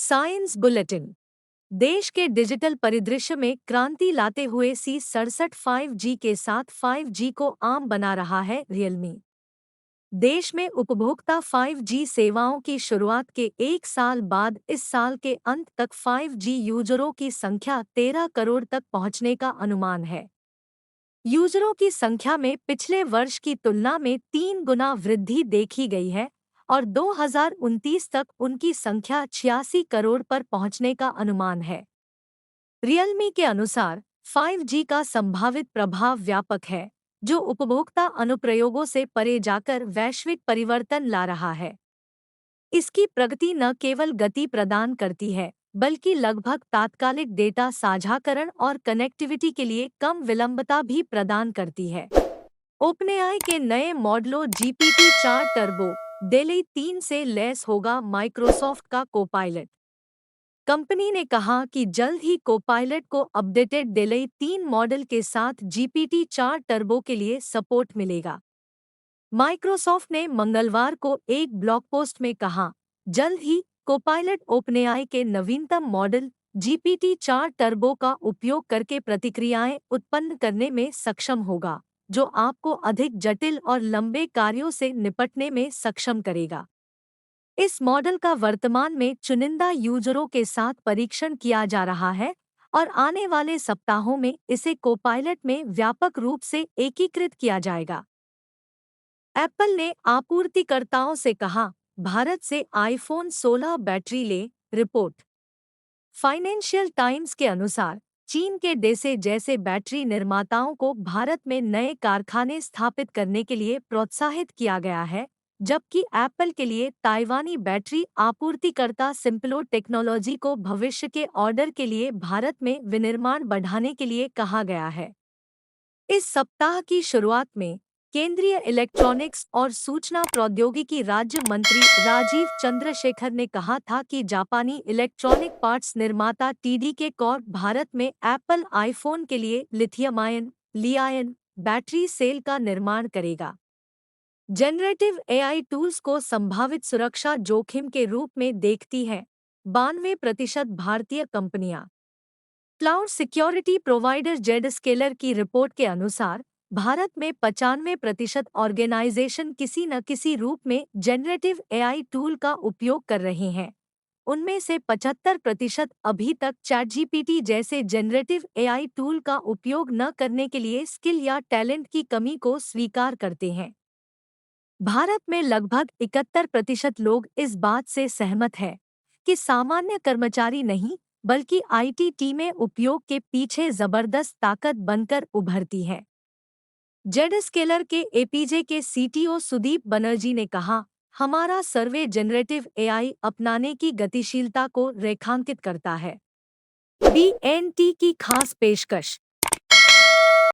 Science bulletin. देश के digital परिदृश्य में क्रांति लाते हुए C67 5G के साथ 5G को आम बना रहा है रियलमी। देश में उपभोक्ता 5G सेवाओं की शुरुआत के एक साल बाद इस साल के अंत तक 5G यूजरों की संख्या 13 करोड़ तक पहुंचने का अनुमान है। यूजरों की संख्या में पिछले वर्ष की तुलना में 3 गुना वृद्धि देखी गई है और 2029 तक उनकी संख्या 86 करोड़ पर पहुंचने का अनुमान है। रियलमी के अनुसार 5G का संभावित प्रभाव व्यापक है, जो उपभोक्ता अनुप्रयोगों से परे जाकर वैश्विक परिवर्तन ला रहा है। इसकी प्रगति न केवल गति प्रदान करती है, बल्कि लगभग तात्कालिक डेटा साझाकरण और कनेक्टिविटी के लिए कम विलंबता भी प्रदान करती है। ओपनएआई के नए मॉडलों GPT-4 टर्बो डेली 3 से लैस होगा माइक्रोसॉफ्ट का कोपायलट। कंपनी ने कहा कि जल्द ही कोपायलट को अपडेटेड डेली 3 मॉडल के साथ GPT-4 टर्बो के लिए सपोर्ट मिलेगा। माइक्रोसॉफ्ट ने मंगलवार को एक ब्लॉग पोस्ट में कहा, जल्द ही कोपायलट ओपनएआई के नवीनतम मॉडल GPT-4 टर्बो का उपयोग करके प्रतिक्रियाएं उत्पन्न करने में सक्षम होगा, जो आपको अधिक जटिल और लंबे कार्यों से निपटने में सक्षम करेगा। इस मॉडल का वर्तमान में चुनिंदा यूजरों के साथ परीक्षण किया जा रहा है और आने वाले सप्ताहों में इसे कोपायलट में व्यापक रूप से एकीकृत किया जाएगा। एप्पल ने आपूर्तिकर्ताओं से कहा, भारत से आईफोन 16 बैटरी ले। रिपोर्ट। फाइनेंशियल टाइम्स के अनुसार चीन के डेसे जैसे बैटरी निर्माताओं को भारत में नए कारखाने स्थापित करने के लिए प्रोत्साहित किया गया है, जबकि एप्पल के लिए ताइवानी बैटरी आपूर्तिकर्ता सिम्पलो टेक्नोलॉजी को भविष्य के ऑर्डर के लिए भारत में विनिर्माण बढ़ाने के लिए कहा गया है। इस सप्ताह की शुरुआत में केंद्रीय इलेक्ट्रॉनिक्स और सूचना प्रौद्योगिकी राज्य मंत्री राजीव चंद्रशेखर ने कहा था कि जापानी इलेक्ट्रॉनिक पार्ट्स निर्माता TDK कॉर्प भारत में एप्पल आईफोन के लिए लिथियम-आयन बैटरी सेल का निर्माण करेगा। जनरेटिव AI टूल्स को संभावित सुरक्षा जोखिम के रूप में देखती हैं 92% भारतीय कंपनियां। क्लाउड सिक्योरिटी प्रोवाइडर जेडस्केलर की रिपोर्ट के अनुसार भारत में 95% ऑर्गेनाइजेशन किसी न किसी रूप में जनरेटिव AI टूल का उपयोग कर रहे हैं। उनमें से 75% अभी तक ChatGPT जैसे जनरेटिव AI टूल का उपयोग न करने के लिए स्किल या टैलेंट की कमी को स्वीकार करते हैं। भारत में लगभग 71% लोग इस बात से सहमत हैं कि सामान्य कर्मचारी नहीं, बल्कि IT टीमें उपयोग के पीछे जबरदस्त ताकत बनकर उभरती हैं। जेडस्केलर के APJ के CTO सुदीप बनर्जी ने कहा, हमारा सर्वे जनरेटिव AI अपनाने की गतिशीलता को रेखांकित करता है। BNT की खास पेशकश।